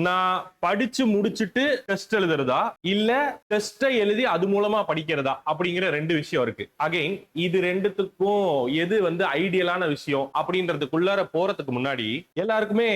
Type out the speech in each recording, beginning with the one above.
நான் படிச்சு முடிச்சுட்டு டெஸ்ட் எழுதுறதா இல்ல டெஸ்ட்டை எழுதி அது மூலமா படிக்கிறதா அப்படிங்கிற ரெண்டு விஷயம் இருக்கு. அகைன் இது ரெண்டுத்துக்கும் எது வந்து ஐடியலான விஷயம் அப்படின்றதுக்குள்ளார போறதுக்கு முன்னாடி எல்லாருக்குமே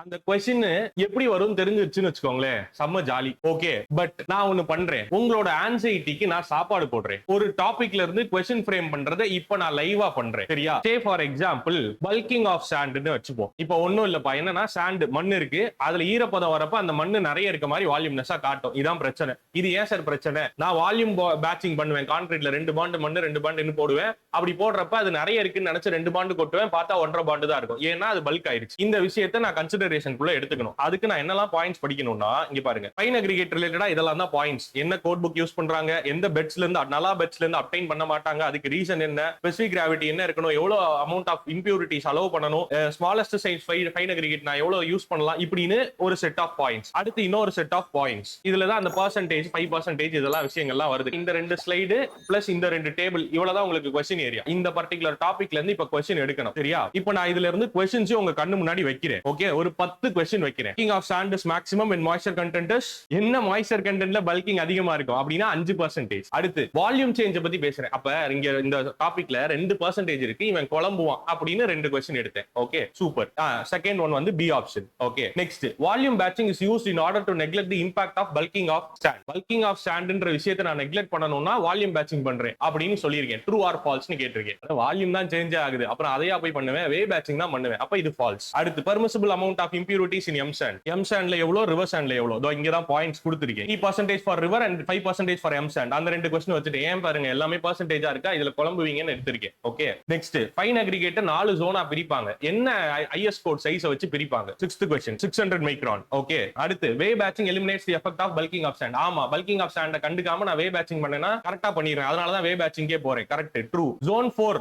அந்த கொஸ்டின் எப்படி வரும் தெரிஞ்சிருச்சுன்னு வச்சுக்கோங்களேன், செம்ம ஜாலி. ஓகே, பட் நான் ஒண்ணு பண்றேன், உங்களோட ஆன்சைட்டிக்கு நான் சாப்பாடு போடுறேன். ஒரு டாபிக்ல இருந்து கொஸ்டின் ஃப்ரேம் பண்றதை இப்ப நான் லைவா பண்றேன், சரியா? Say for example bulking of சாண்ட்னு வச்சுப்போம். இப்ப ஒண்ணும் இல்லப்பா, என்னன்னா சாண்ட் மண் இருக்கு, அதுல ஈரப்பதம் வரப்ப அந்த மண்ணு நிறைய இருக்க மாதிரி வால்யூம்னஸா காட்டும். இதான் பிரச்சனை. இது ஏன் சார் பிரச்சனை? நான் வால்யூம் பேட்சிங் பண்ணுவேன், கான்கிரீட்ல 2 பாண்ட் மண்ணு 2 பாண்ட் போடுவேன். அப்படி போடுறப்ப அது நிறைய இருக்குன்னு நினைச்சு 2 பாண்ட் கொட்டுவேன், பார்த்தா 1.5 பாண்ட் தான் இருக்கும். ஏன்னா அது பல்க் ஆயிருச்சு. இந்த விஷயத்தை நான் கன்சிடரேஷனுக்குள்ள எடுத்துக்கணும். அதுக்கு நான் என்னெல்லாம் பாயிண்ட்ஸ் படிக்கணும்னா, இங்க பாருங்க, ஃபைன் அக்ரிகேட் ரிலேட்டடா இதெல்லாம் தான் பாயிண்ட்ஸ். என்ன கோட் புக் யூஸ் பண்றாங்க, எந்த பெட்ஸ்ல இருந்து நலா பெட்ஸ்ல இருந்து அப்டைன் பண்ண மாட்டாங்க, அதுக்கு ரீசன் என்ன, ஸ்பெசிபிக் கிராவிட்டி என்ன இருக்கணும், எவ்வளவு அமௌண்ட் ஆஃப் இம்பியூரிட்டிஸ் அலோவ் பண்ணணும், ஸ்மாலஸ்ட் சைஸ் ஃபைன் அக்ரிகேட் நான் எவ்வளவு யூஸ் பண்ணலாம், இப்படின்னு ஒரு செட் ஆஃப் பாயிண்ட்ஸ். அடுத்து இன்னொரு செட் ஆஃப் பாயிண்ட்ஸ். இதுல தான் அந்த பர்சன்டேஜ் 5% இதெல்லாம் விஷயங்கள்லாம் வருது. இந்த 2 ஸ்லைடு பிளஸ் இந்த 2 டேபிள், இவ்வளவுதான் உங்களுக்கு क्वेश्चन ஏரியா. இந்த பர்టిక్యులர் டாபிக்ல இருந்து இப்ப क्वेश्चन எடுக்கணும், சரியா? இப்போ நான் இதுல இருந்து क्वेश्चंस உங்க கண்ணு முன்னாடி வைக்கிறேன். ஓகே, ஒரு 10 क्वेश्चन வைக்கிறேன். Bulking of sand is maximum when moisture content is, என்ன மாய்ஸ்சர் கண்டென்ட்ல பல்கிங் அதிகமா இருக்கும் அப்படினா 5%. அடுத்து வால்யூம் சேஞ்ச் பத்தி பேசுறேன். அப்ப இங்க இந்த டாபிக்ல 2% இருக்கு, இவன் குழம்புவான் அப்படின்னு 2 क्वेश्चन எடுத்தேன். Okay, super. செகண்ட் ஒன் வந்து B option. Okay, next volume batching is used in order to neglect the impact of bulking of sand. bulking of sandன்ற விஷயத்தை நான் நெக்லெக்ட் பண்ணனும்னா வால்யூம் பேட்சிங் பண்றேன் அப்படின்னு சொல்லியிருக்கேன். ட்ரூ ஆர் ஃபால்ஸ்னு கேட்டிருக்கேன். வால்யூம் தான் சேஞ்ச் ஆகுது, அப்புறம் அதையா போய் பண்ணுவேன், வே பேட்சிங் தான் பண்ணுவேன், அப்ப இது ஃபால்ஸ். அடுத்து permissible amount of impurities in m sand. m sandல எவ்வளவு, ரிவர் சாண்ட்ல எவ்வளவு, இதோ இங்க தான் பாயிண்ட்ஸ் கொடுத்திருக்கேன். 3% for river and 5% for m sand. அந்த 2 क्वेश्चन வச்சிட்டு ஏன் பாருங்க எல்லாமே பெர்சன்டேஜா இருக்கா, இதுல குழம்புவீங்கன்னு எடுத்திருக்கேன். ஓகே, நெக்ஸ்ட் ஃபைன் அக்ரிகேட் 4 ஜோனா பிரிப்பாங்க. என்ன ஐஎஸ் கோட் சைஸை வச்சு பிரிப்பாங்க. 6th question 600 micron. ஓகே, அடுத்து வே patching eliminates the effect of bulking of sand. ஆமா, bulking of sand கண்டுக்காம நான் வே பேட்சிங் பண்ணேனா கரெக்ட்டா பண்ணிறேன், அதனால தான் வே பேட்சிங்கே போறேன். Correct, true. zone 4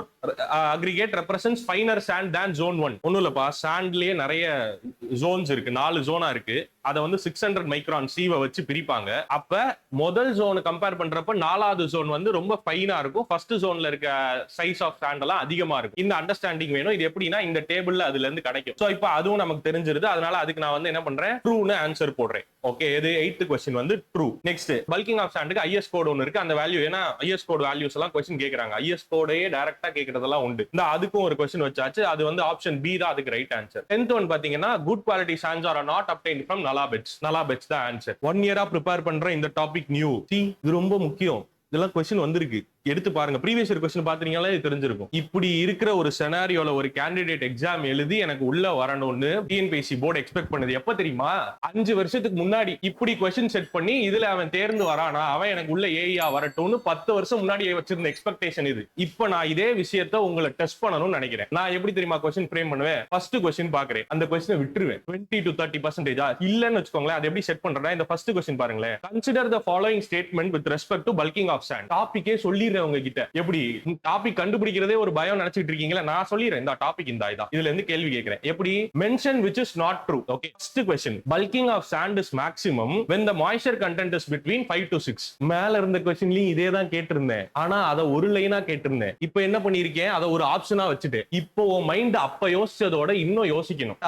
aggregate represents finer sand than zone 1. ஒண்ணும் இல்லப்பா, சாண்ட்லயே நிறைய ஜோன்ஸ் இருக்கு, 4 ஜோனா இருக்கு. அதை வந்து 600 மைக்ரான் சீவை வச்சு பிரிப்பாங்க. அப்ப முதல் ஜோன் கம்பேர் பண்றப்ப 4வது ஜோன் வந்து ரொம்ப ஃபைனா இருக்கும், ஃபர்ஸ்ட் ஜோன்ல இருக்க சைஸ் ஆஃப் சாண்ட் எல்லாம் அதிகமா இருக்கும். இந்த அண்டர்ஸ்டாண்டிங் வேணும். இது எப்படின்னா இந்த டேபிள்ல அதுல இருந்து கிடைக்கும். சோ இப்போ அதுவும் நமக்கு தெரிஞ்சிருது. அதனால அதுக்கு நான் வந்து என்ன பண்றேன், ட்ரூன்னு ஆன்சர் போடுறேன். ஓகே, இது 8th क्वेश्चन வந்து ட்ரூ. நெக்ஸ்ட் பல்கிங் ஆஃப் சாண்டுக்கு ஐஎஸ் கோட் ஒன்னு இருக்கு. அந்த வேல்யூ, ஏன்னா ஐஎஸ் கோட் வேல்யூஸ் எல்லாம் क्वेश्चन கேக்குறாங்க, ஐஎஸ் கோடையே டைரக்டா கேக்குறதெல்லாம் உண்டு. இந்த அதுக்கும் ஒரு क्वेश्चन வச்சாச்சு. அது வந்து ஆப்ஷன் பி தான் அதுக்கு ரைட் ஆன்சர். 10th ஒன் பாத்தீங்கன்னா good quality sands are not obtained from nala beds. Nala beds தான் ஆன்சர். 1 இயரா ப்ரிப்பேர் பண்ற இந்த டாபிக் நியூ. இது ரொம்ப முக்கியம். இதெல்லாம் क्वेश्चन வந்திருக்கு, எடுத்து பாருங்க. ப்ரீவியஸ் இயர் क्वेश्चन பாத்தீங்கனாலே தெரிஞ்சிருக்கும். இப்படி இருக்கிற ஒரு செனாரியோல ஒரு கேண்டிடேட் எக்ஸாம் எழுதி எனக்கு உள்ள வரணும்னு டிஎன்பிஎஸ்சி போர்டு எக்ஸ்பெக்ட் பண்ணது எப்ப தெரியுமா? 5 வருஷத்துக்கு முன்னாடி. இப்படி क्वेश्चन செட் பண்ணி இதுல அவன் தேர்ந்து வரானா, அவன் எனக்கு உள்ள ஏஐயா வரட்டும்னு 10 வருஷம் முன்னாடி வச்சிருந்த எக்ஸ்பெக்டேஷன் இது. இப்ப நான் இதே விஷயத்தை உங்களை டெஸ்ட் பண்ணணும்னு நினைக்கிறேன். நான் எப்படி தெரியுமா क्वेश्चन ஃப்ரேம் பண்ணுவேன்? ஃபர்ஸ்ட் क्वेश्चन பாக்குறேன், அந்த क्वेश्चन விட்டுருவேன். 20 to 30% இல்லன்னு வச்சுக்கோங்களேன். அது எப்படி செட் பண்றேன்னா, இந்த ஃபர்ஸ்ட் क्वेश्चन பாருங்களேன். Consider the following statement with respect to bulking of sand. டாபிக்கே சொல்லி உங்ககிட்ட எப்படி டாபிக் கண்டுபிடிக்கிறதே ஒரு பயம் நினைச்சிட்டு இருக்கீங்களா? நான் சொல்லிடுறேன், இந்த டாபிக் இந்த இதா. இதுல இருந்து கேள்வி கேட்கிறேன். எப்படி mention which is not true. Okay, first question bulking of sand is maximum when the moisture content is between 5 to 6. மேல இருந்த क्वेश्चनலயும் இதே தான் கேட்டிருந்தேன், ஆனா அத ஒரு லைனா கேட்டிருந்தேன். இப்போ என்ன பண்ணிருக்கேன், அத ஒரு ஆப்ஷனா வச்சுட்டு இப்போ உன் மைண்ட் அப்ப யோசிச்சதோட இன்னும் யோசிக்கணும்.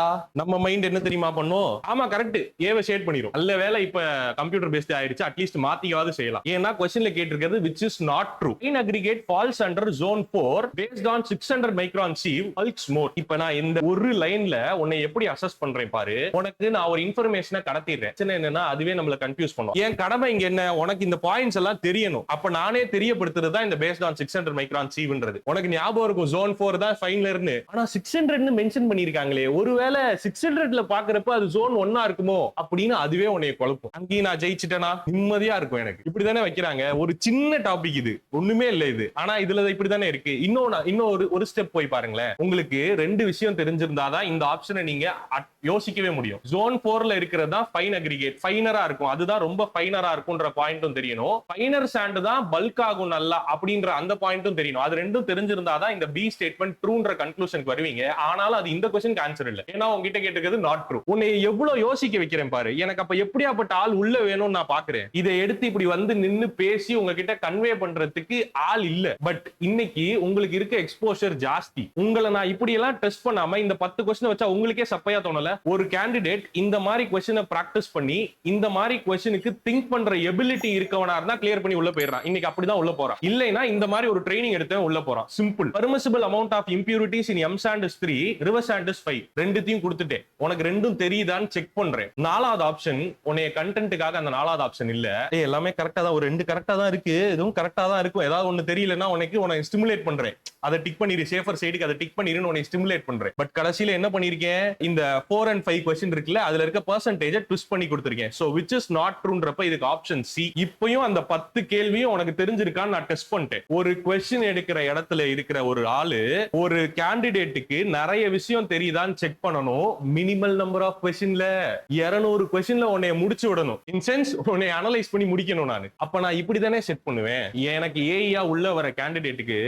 நம்ம மைண்ட் என்ன தெரியுமா பண்ணும்? ஆமா கரெக்ட், ஏவை ஷேட் பண்ணிரும். நல்ல வேளை இப்ப கம்ப்யூட்டர் பேஸ்ட் ஆயிடுச்சு, அட்லீஸ்ட் மாத்தியாவது செய்யலாம். ஏன்னா क्वेश्चनல கேட்டிருக்கிறது which is not true. In aggregate falls under zone 4 based on 600 micron sieve bulks more. இப்ப நான் இந்த ஒரு லைன்ல உன்னை எப்படி அசஸ் பண்றேன் பாரு. உனக்கு நான் ஒரு இன்ஃபர்மேஷனை கடத்திடுறேன். என்னன்னா அதுவே நம்மள கன்ஃபியூஸ் பண்ணும். என் கடமை இங்க என்ன, உனக்கு இந்த பாயிண்ட்ஸ் எல்லாம் தெரியணும். அப்ப நானே தெரியப்படுத்துறது தான் இந்த based on 600 micron sieve-ன்றது. உனக்கு ஞாபகம் இருக்கும் zone 4 தான் ஃபைன்ல இருந்து, ஆனா 600ன்னு மென்ஷன் பண்ணிருக்காங்களே, ஒருவேளை 600ல பாக்குறப்ப அது zone 1 இருக்குமோ அப்படின்னு அதுவே உன்னை குழப்பம். அங்கேயும் நான் ஜெயிச்சிட்டேனா நிம்மதியா இருக்கும் எனக்கு. இப்படிதானே வைக்கிறாங்க. ஒரு சின்ன டாபிக் இது, ஒண்ணுமே இல்ல இது, ஆனா இதுல இப்படிதானே இருக்கு. இன்னும் ஒரு ஸ்டெப் போய் பாருங்களேன். உங்களுக்கு 2 விஷயம் தெரிஞ்சிருந்தாதான் இந்த ஆப்ஷனை நீங்க யோசிக்கவே முடியும். ஜோன் 4ல இருக்கிறதா ஃபைன் அக்ரிகேட், ஃபைனரா இருக்கும், அதுதான் ரொம்ப ஃபைனரா இருக்கும்ன்ற பாயிண்ட்டும் தெரியணும். ஃபைனர் சாண்ட் தான் பல்க் ஆகும் நல்லா அப்படின்ற அந்த பாயிண்ட்டும் தெரியணும். அது ரெண்டும் தெரிஞ்சிருந்தாதான் இந்த பி ஸ்டேட்மெண்ட் ட்ரூன்ற கன்க்ளூஷனுக்கு வருவீங்க. ஆனாலும் அது இந்த क्वेश्चनக்கு ஆன்சர் இல்ல, ஏன்னா உங்ககிட்ட கேட்டிருக்கிறது நாட் ட்ரூ. உன்னை எவ்வளவு யோசிக்க வைக்கிறேன் பாரு. எனக்கு அப்ப எப்படியாப்பட்ட ஆள் உள்ள வேணும்னு நான் பாக்குறேன். இதை எடுத்து இப்படி வந்து நின்னு பேசி உங்ககிட்ட கன்வே பண்றதுக்கு பண்றதுக்கு ஆள் இல்ல. பட் இன்னைக்கு உங்களுக்கு இருக்க எக்ஸ்போஷர் ஜாஸ்தி. உங்களை நான் இப்படி எல்லாம் டெஸ்ட் பண்ணாம இந்த 10 கொஸ்டின் வச்சா உங்களுக்கே சப்பையா தோணல? ஒரு கேண்டிடேட் இந்த மாதிரி கொஸ்டினை பிராக்டிஸ் பண்ணி இந்த மாதிரி கொஸ்டினுக்கு திங்க் பண்ற எபிலிட்டி இருக்கவனா இருந்தா கிளியர் பண்ணி உள்ள போயிடுறான். இன்னைக்கு அப்படிதான் உள்ள போறான். இல்லைன்னா இந்த மாதிரி ஒரு ட்ரைனிங் எடுத்து உள்ள போறான். Simple. Permissible amount of impurities in M sand is 3, river sand is 5. ரெண்டுத்தையும் கொடுத்துட்டேன். உனக்கு ரெண்டும் தெரியுதான்னு செக் பண்றேன். நாலாவது ஆப்ஷன் உன்னைய கண்டென்ட்டுக்காக அந்த நாலாவது ஆப்ஷன் இல்ல. எல்லாமே கரெக்டா தான், ஒரு 2 கரெக்டா தான் இருக்கு, இதுவும் கரெக்டா தான் இருக்கும். ஏதாவது ஒண்ணு தெரியலன்னா உனக்கு ஸ்டிமுலேட் பண்றேன். அதை டிக் பண்ணிரு, சேஃபர் சைடுக்கு அதை டிக் பண்ணிருன்னு உன்னை ஸ்டிமுலேட் பண்றேன். பட் கடைசியில என்ன பண்ணிருக்கேன், இந்த 4 and 5 கொஸ்டின் இருக்குல்ல, அதுல இருக்க பெர்சன்டேஜ் ட்விஸ்ட் பண்ணி கொடுத்திருக்கேன். சோ which is not trueன்றப்ப இதுக்கு ஆப்ஷன் சி. இப்பயும் அந்த 10 கேள்வியும் உனக்கு தெரிஞ்சிருக்கான்னு நான் டெஸ்ட் பண்ணிட்டேன். ஒரு கொஸ்டின் எடுக்கிற இடத்துல இருக்கிற ஒரு ஆளு ஒரு கேண்டிடேட்டுக்கு நிறைய விஷயம் தெரியுதான்னு செக் பண்ணணும். மினிமல் நம்பர் ஆஃப் கொஸ்டின்ல 200 கொஸ்டின்ல உன்னை முடிச்சு விடணும். இன் சென்ஸ் உன்னை அனலைஸ் பண்ணி முடிக்கணும். நான் அப்ப நான் இப்படி தானே செட் பண்ணுவேன். எனக்கு ஏஐயா உள்ள வர கேண்டிடேட்டுக்கு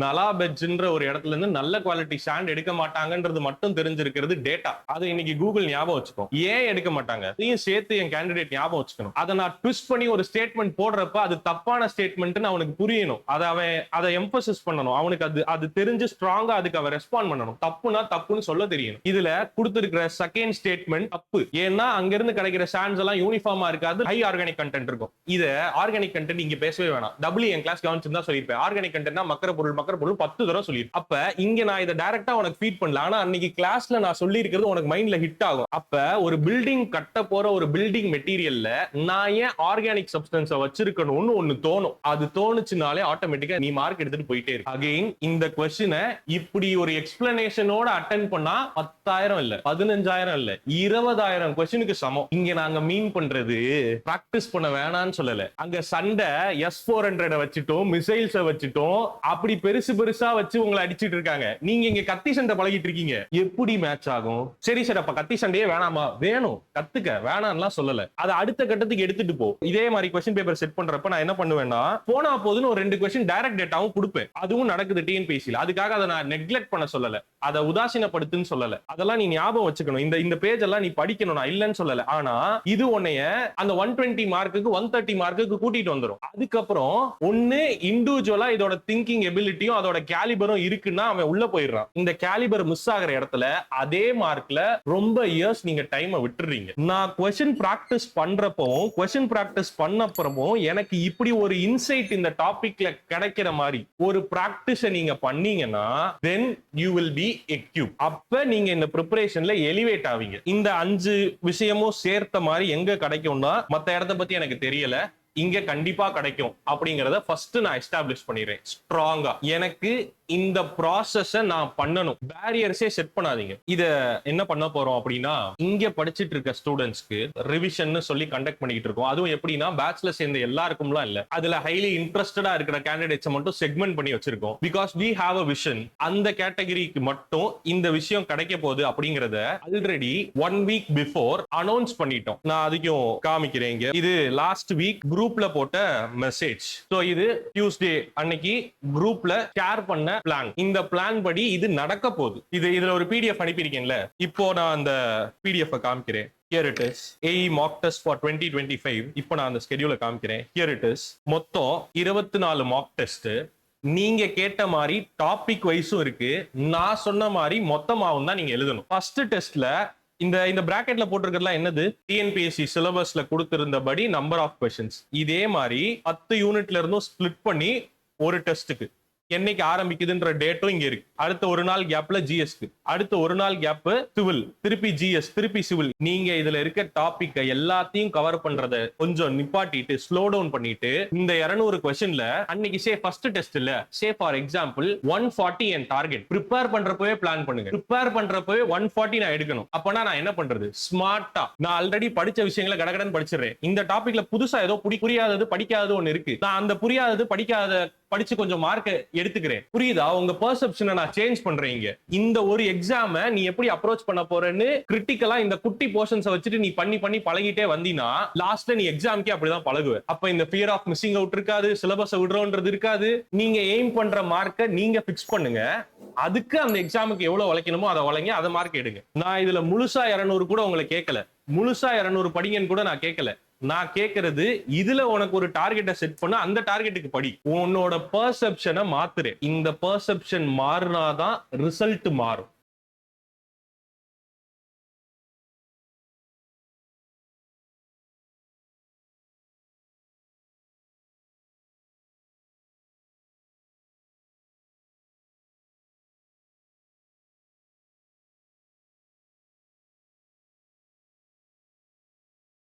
நலா பெட்ஜ்ன்ற ஒரு இடத்துல இருந்து நல்ல குவாலிட்டி சாண்ட் எடுக்க மாட்டாங்கன்றது மட்டும் தெரிஞ்சிருக்கிறது டேட்டா. அது இன்னைக்கு கூகுள் ஞாபகம் வச்சுக்கோ. ஏன் எடுக்க மாட்டாங்க இதையும் சேர்த்து என் கேண்டிடேட் ஞாபகம் வச்சுக்கணும். அதை நான் ட்விஸ்ட் பண்ணி ஒரு ஸ்டேட்மெண்ட் போடுறப்ப அது தப்பான ஸ்டேட்மெண்ட் அவனுக்கு புரியணும். அதை எம்பசிஸ் பண்ணணும். அவனுக்கு அது தெரிஞ்சு ஸ்ட்ராங்கா அதுக்கு அவன் ரெஸ்பாண்ட் பண்ணணும். தப்புனா தப்புன்னு சொல்ல தெரியணும். இதுல கொடுத்திருக்கிற செகண்ட் ஸ்டேட்மெண்ட் தப்பு. ஏன்னா அங்க இருந்து கிடைக்கிற சாண்ட்ஸ் எல்லாம் யூனிஃபார்மா இருக்காது, ஹை ஆர்கானிக் கண்டென்ட் இருக்கும். இத ஆர்கானிக் கண்டென்ட் இங்க பேசவே வேணாம். டபிள்யூ என் கிளாஸ் கவனிச்சிருந்தா சொல்லிருப்பேன். ஆர்கானிக் கண்டென்ட்னா மக்கற பொருள் 10 தடவை சொல்லிருப்பேன். அப்ப இங்க நான் இதை டைரக்டா உனக்கு ஃபீட் பண்ணல. ஆனா அன்னைக்கு கிளாஸ்ல நான் சொல்லி இருக்கிறது உனக்கு மைண்ட்ல ஹிட் ஆகும். அப்ப ஒரு பில்டிங் கட்ட போற ஒரு பில்டிங் மெட்டீரியல்ல நான் ஏன் ஆர்கானிக் சப்ஸ்டன்ஸை வச்சிருக்கணும்னு ஒண்ணு தோணும். அது தோணுச்சுனாலே ஆட்டோமேட்டிக்கா நீ மார்க் எடுத்துட்டு போயிட்டே இருக்கு. அகைன் இந்த கொஸ்டினை இப்படி ஒரு எக்ஸ்பிளனேஷனோட அட்டென்ட் பண்ணா 10,000 இல்ல, 15,000 இல்ல, 20,000 கொஸ்டினுக்கு சமம். இங்க நாங்க மீன் பண்றது பிராக்டிஸ் பண்ண வேணாம்னு சொல்லல. அங்க சண்டை S-400 வச்சுட்டோம், மிசைல்ஸ் வச்சுட்டோம், அப்படி பெருசா வச்சு உங்களை அடிச்சிட்டு இருக்காங்க. நீங்க இங்க கத்தி சண்டை பழகிட்டு இருக்கீங்க. எப்படி மேட்ச் ஆகும்? சரி சார், அப்ப கத்தி சண்டையே வேணாமா? வேணும், கத்துக்க, வேணாம்லாம் சொல்லல. அதை அடுத்த கட்டத்துக்கு எடுத்துட்டு போ. இதே மாதிரி கொஸ்டின் பேப்பர் செட் பண்றப்ப நான் என்ன பண்ணுவேன்னா, போனா போதுன்னு ஒரு 2 கொஸ்டின் டைரக்ட் டேட்டாவும் கொடுப்பேன். அதுவும் நடக்குது டிஎன்பிஎஸ்சில. அதுக்காக அதை நான் நெக்லெக்ட் பண்ண சொல்லல, அதை உதாசீனப்படுத்துன்னு சொல்லல. அதெல்லாம் நீ ஞாபகம் வச்சுக்கணும். இந்த பேஜ் எல்லாம் நீ படிக்கணும், நான் இல்லன்னு சொல்லல. ஆனா இது உன்னைய அந்த 120 மார்க்குக்கு 130 மார்க்குக்கு கூட்டிட்டு வந்துரும். அதுக்கப்புறம் ஒண்ணு இண்டிவிஜுவலா இதோட திங்கிங் எபிலிட்டியும் அதோட கேலிபரும் இருக்குன்னா அவன் உள்ள போயிடுறான். இந்த கேலிபர் மிஸ் ஆகிற இடத்துல அதே மார்க்ல ரொம்ப இயர்ஸ் நீங்க டைமை விட்டுறீங்க. நான் கொஸ்டின் பிராக்டிஸ் பண்றப்பவும் கொஸ்டின் பிராக்டிஸ் பண்ணப்புறமும் எனக்கு இப்படி ஒரு இன்சைட் இந்த டாபிக்ல கிடைக்கிற மாதிரி ஒரு பிராக்டிஸ் நீங்க பண்ணீங்கன்னா then you will be equipped. அப்ப நீங்க இந்த ப்ரிப்பரேஷன்ல எலிவேட் ஆவீங்க. இந்த 5 விஷயமும் சேர்த்த மாதிரி எங்க கிடைக்கும்னா, மத்த இடத்த பத்தி எனக்கு தெரியல, இங்க கண்டிப்பா கிடைக்கும் அப்படிங்கறத ஃபர்ஸ்ட் நான் எஸ்டாப்ளிஷ் பண்ணிடுறேன் ஸ்ட்ராங்கா. எனக்கு இந்த ப்ராசஸ நான் பண்ணணும். பேரியர்ஸே செட் பண்ணாதீங்க. இத என்ன பண்ண போறோம் அப்படின்னா, இங்க படிச்சிட்டு இருக்க ஸ்டூடெண்ட்ஸ்க்கு ரிவிஷன் சொல்லி கண்டக்ட் பண்ணிட்டு இருக்கோம். அதுவும் எப்படின்னா பேட்ச்ல சேர்ந்த எல்லாருக்கும்லாம் இல்ல, அதுல ஹைலி இன்ட்ரெஸ்டடா இருக்கிற கேண்டிடேட்ஸ் மட்டும் செக்மெண்ட் பண்ணி வச்சிருக்கோம். Because we have a vision. அந்த கேட்டகரிக்கு மட்டும் இந்த விஷயம் கிடைக்க போகுது அப்படிங்கறத ஆல்ரெடி 1 week before அனௌன்ஸ் பண்ணிட்டோம். நான் அதுக்கும் காமிக்கிறேன். இங்க இது லாஸ்ட் வீக் குரூப்ல போட்ட மெசேஜ். சோ இது டியூஸ்டே அன்னைக்கு குரூப்ல ஷேர் பண்ண பிளான். இந்த பிளான் படி இது நடக்க போகுது. இதுல ஒரு PDF அனுப்பியிருக்கேன்ல, இப்போ நான் அந்த PDF காமிக்கிறேன். Here it is. AE mock test for 2025. இப்போ நான் அந்த ஸ்கெட்யூலை காமிக்கிறேன். Here it is. மொத்தம் 24 mock test. நீங்க கேட்ட மாதிரி டாபிக் வைஸும் இருக்கு, நான் சொன்ன மாதிரி மொத்தமாவும் தான் நீங்க எழுதணும். ஃபர்ஸ்ட் டெஸ்ட்ல இந்த பிராக்கெட்ல போட்டிருக்கிறதுலாம் என்னது, டிஎன்பிஎஸ்சி சிலபஸ்ல கொடுத்திருந்தபடி நம்பர் ஆஃப் கொஸ்டின்ஸ். இதே மாதிரி 10 யூனிட்ல இருந்தும் ஸ்பிளிட் பண்ணி ஒரு டெஸ்ட்டுக்கு என்னைக்கு ஆரம்பிக்குதுன்ற டேட்டும் இங்க இருக்கு. அடுத்த ஒரு நாள் கேப்ல ஜிஎஸ்க்கு, அடுத்த ஒரு நாள் கேப் சிவில், திருப்பி ஜிஎஸ், திருப்பி சிவில். நீங்க இதுல இருக்க டாபிக் எல்லாத்தையும் கவர் பண்றத கொஞ்சம் நிப்பாட்டிட்டு ஸ்லோ டவுன் பண்ணிட்டு இந்த 200 கொஸ்டின்ல அன்னைக்கு ஃபர்ஸ்ட் டெஸ்ட் இல்ல, ஃபார் எக்ஸாம்பிள் 140 என் டார்கெட். ப்ரிப்பேர் பண்றப்பவே பிளான் பண்ணுங்க. ப்ரிப்பேர் பண்றப்பவே 140 நான் எடுக்கணும். அப்பனா நான் என்ன பண்றது, ஸ்மார்ட்டா நான் ஆல்ரெடி படிச்ச விஷயங்களை கடகடன் படிச்சிடுறேன். இந்த டாபிக்ல புதுசா ஏதோ புரியாதது படிக்காதது ஒண்ணு இருக்கு, நான் அந்த புரியாதது படிச்சு கொஞ்சம் மார்க் எடுத்துக்கிறேன். புரியுதா? உங்க பெர்செப்ஷனை நான் சேஞ்ச் பண்றீங்க. இந்த ஒரு எக்ஸாம நீ எப்படி அப்ரோச் பண்ண போறேன்னு கிரிட்டிக்கலா இந்த குட்டி போர்ஷன்ஸ் வச்சுட்டு நீ பண்ணி பழகிட்டே வந்தீனா லாஸ்ட்ல நீ எக்ஸாம்க்கே அப்படிதான் பழகுவ. அப்ப இந்த ஃபியர் ஆஃப் மிஸ்ஸிங் அவுட் இருக்காது, சிலபஸ் விடுறோன்றது இருக்காது. நீங்க எய்ம் பண்ற மார்க்கை நீங்க பிக்ஸ் பண்ணுங்க. அதுக்கு அந்த எக்ஸாமுக்கு எவ்வளவு உழைக்கணுமோ அதை உழைங்க, அதை மார்க் எடுங்க. நான் இதுல முழுசா 200 கூட உங்களை கேட்கல, முழுசா 200 படிங்கன்னு கூட நான் கேட்கல. நான் கேக்குறது இதுல உனக்கு ஒரு டார்கெட்டை செட் பண்ண, அந்த டார்கெட்டுக்கு படி. உன்னோட பெர்செப்ஷனை மாத்துரு. இந்த பெர்செப்ஷன் மாறினாதான் ரிசல்ட் மாறும்.